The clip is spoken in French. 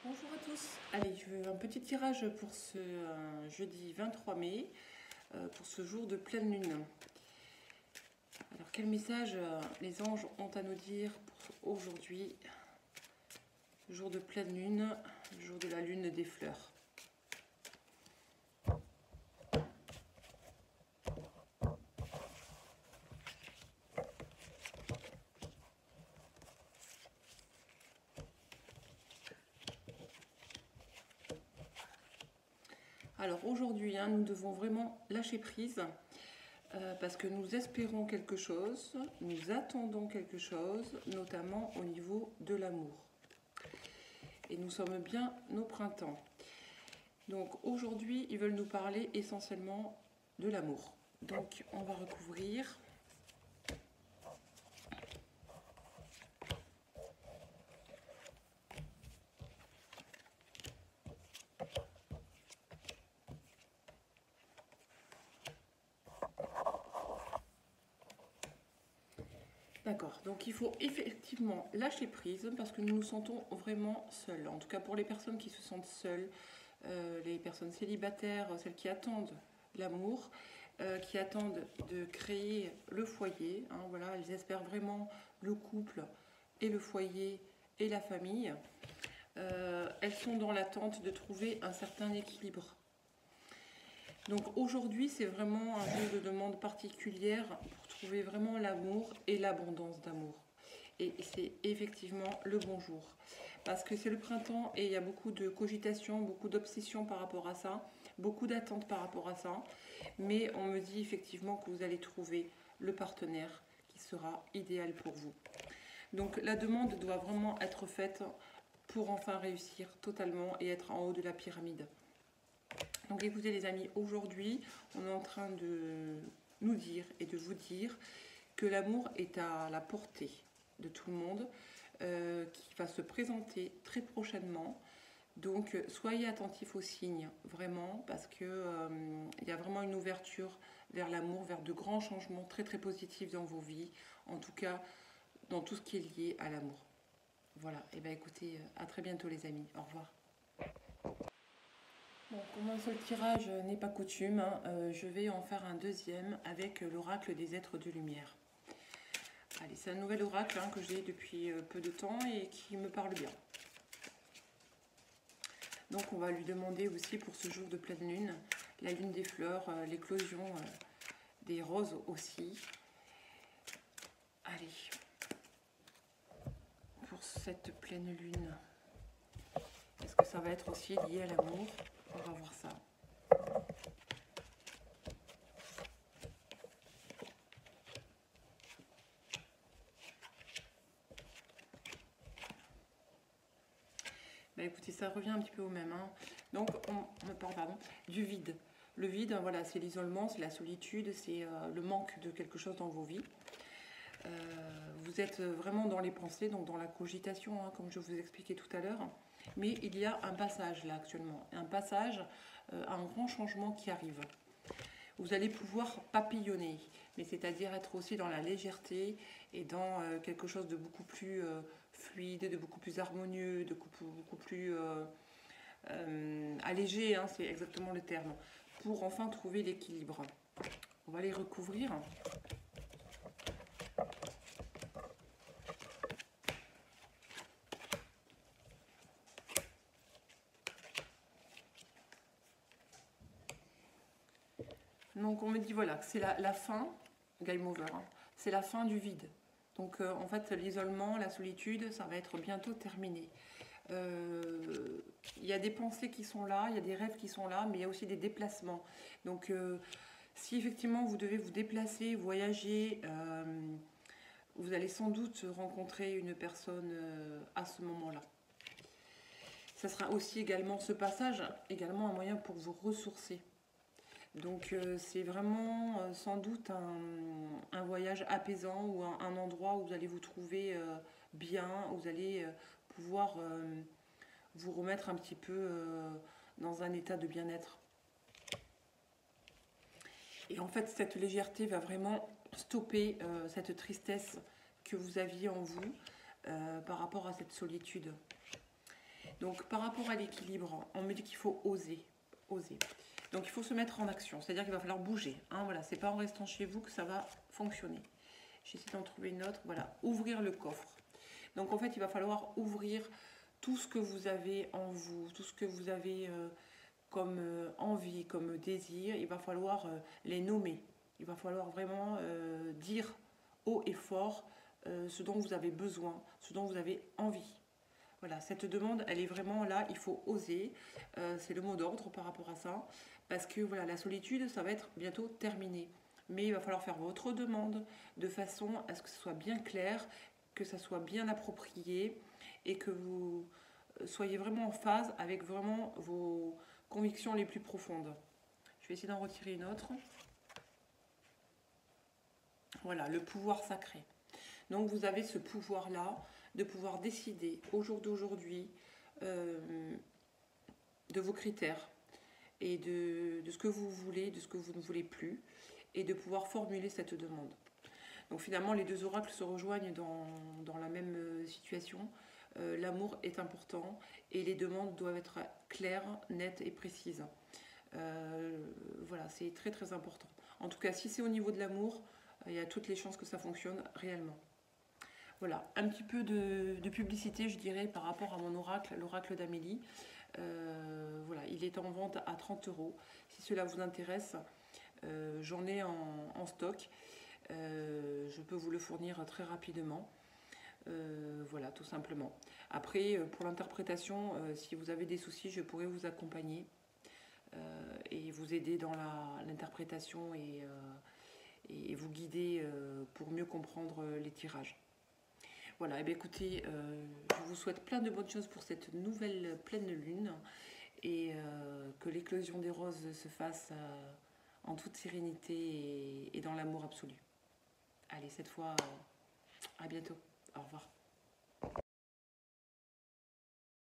Bonjour à tous. Allez, je veux un petit tirage pour ce jeudi 23 mai, pour ce jour de pleine lune. Alors, quel message les anges ont à nous dire pour aujourd'hui, jour de pleine lune, jour de la lune des fleurs? Alors aujourd'hui, nous devons vraiment lâcher prise parce que nous espérons quelque chose, nous attendons quelque chose, notamment au niveau de l'amour. Et nous sommes bien au printemps. Donc aujourd'hui, ils veulent nous parler essentiellement de l'amour. Donc on va recouvrir. D'accord, donc il faut effectivement lâcher prise parce que nous nous sentons vraiment seuls. En tout cas pour les personnes qui se sentent seules, les personnes célibataires, celles qui attendent l'amour, qui attendent de créer le foyer. Voilà, elles espèrent vraiment le couple et le foyer et la famille. Elles sont dans l'attente de trouver un certain équilibre. Donc aujourd'hui, c'est vraiment un jour de demande particulière pour trouver vraiment l'amour et l'abondance d'amour. Et c'est effectivement le bon jour. Parce que c'est le printemps et il y a beaucoup de cogitation, beaucoup d'obsession par rapport à ça, beaucoup d'attentes par rapport à ça. Mais on me dit effectivement que vous allez trouver le partenaire qui sera idéal pour vous. Donc la demande doit vraiment être faite pour enfin réussir totalement et être en haut de la pyramide. Donc écoutez les amis, aujourd'hui on est en train de nous dire et de vous dire que l'amour est à la portée de tout le monde, qui va se présenter très prochainement. Donc soyez attentifs aux signes, vraiment, parce que il y a vraiment une ouverture vers l'amour, vers de grands changements très très positifs dans vos vies, en tout cas dans tout ce qui est lié à l'amour. Voilà, et bien écoutez, à très bientôt les amis, au revoir. Bon, comme un seul tirage n'est pas coutume, je vais en faire un deuxième avec l'oracle des êtres de lumière. Allez, c'est un nouvel oracle que j'ai depuis peu de temps et qui me parle bien. Donc on va lui demander aussi pour ce jour de pleine lune, la lune des fleurs, l'éclosion des roses aussi. Allez, pour cette pleine lune, est-ce que ça va être aussi lié à l'amour? On va voir ça. Bah écoutez, ça revient un petit peu au même. Donc, on me parle du vide. Le vide, voilà, c'est l'isolement, c'est la solitude, c'est le manque de quelque chose dans vos vies. Vous êtes vraiment dans les pensées, donc dans la cogitation, comme je vous expliquais tout à l'heure. Mais il y a un passage là actuellement, un passage, un grand changement qui arrive. Vous allez pouvoir papillonner, mais c'est-à-dire être aussi dans la légèreté et dans quelque chose de beaucoup plus fluide, de beaucoup plus harmonieux, de beaucoup plus allégé, c'est exactement le terme, pour enfin trouver l'équilibre. On va les recouvrir. Donc on me dit voilà, c'est la fin, game over, c'est la fin du vide. Donc en fait l'isolement, la solitude, ça va être bientôt terminé. Il y a des pensées qui sont là, il y a des rêves qui sont là, mais il y a aussi des déplacements. Donc si effectivement vous devez vous déplacer, voyager, vous allez sans doute rencontrer une personne à ce moment-là. Ça sera aussi également ce passage, également un moyen pour vous ressourcer. Donc c'est vraiment sans doute un voyage apaisant ou un endroit où vous allez vous trouver bien, où vous allez pouvoir vous remettre un petit peu dans un état de bien-être. Et en fait, cette légèreté va vraiment stopper cette tristesse que vous aviez en vous par rapport à cette solitude. Donc par rapport à l'équilibre, on me dit qu'il faut oser, oser. Donc il faut se mettre en action, c'est-à-dire qu'il va falloir bouger. Hein, voilà, c'est pas en restant chez vous que ça va fonctionner. J'essaie d'en trouver une autre. Voilà, ouvrir le coffre. Donc en fait, il va falloir ouvrir tout ce que vous avez en vous, tout ce que vous avez comme envie, comme désir. Il va falloir les nommer. Il va falloir vraiment dire haut et fort ce dont vous avez besoin, ce dont vous avez envie. Voilà, cette demande, elle est vraiment là, il faut oser. C'est le mot d'ordre par rapport à ça. Parce que voilà, la solitude, ça va être bientôt terminé. Mais il va falloir faire votre demande de façon à ce que ce soit bien clair, que ça soit bien approprié et que vous soyez vraiment en phase avec vraiment vos convictions les plus profondes. Je vais essayer d'en retirer une autre. Voilà, le pouvoir sacré. Donc vous avez ce pouvoir-là de pouvoir décider au jour d'aujourd'hui de vos critères et de ce que vous voulez, de ce que vous ne voulez plus, et de pouvoir formuler cette demande. Donc finalement, les deux oracles se rejoignent dans la même situation. L'amour est important et les demandes doivent être claires, nettes et précises. Voilà, c'est très très important. En tout cas, si c'est au niveau de l'amour, il y a toutes les chances que ça fonctionne réellement. Voilà, un petit peu de publicité, je dirais, par rapport à mon oracle, l'oracle d'Amélie. Voilà, il est en vente à 30 €. Si cela vous intéresse, j'en ai en stock. Je peux vous le fournir très rapidement. Voilà, tout simplement. Après, pour l'interprétation, si vous avez des soucis, je pourrais vous accompagner et vous aider dans l'interprétation et vous guider pour mieux comprendre les tirages. Voilà, et bien écoutez, je vous souhaite plein de bonnes choses pour cette nouvelle pleine lune et que l'éclosion des roses se fasse en toute sérénité et dans l'amour absolu. Allez, cette fois, à bientôt. Au revoir.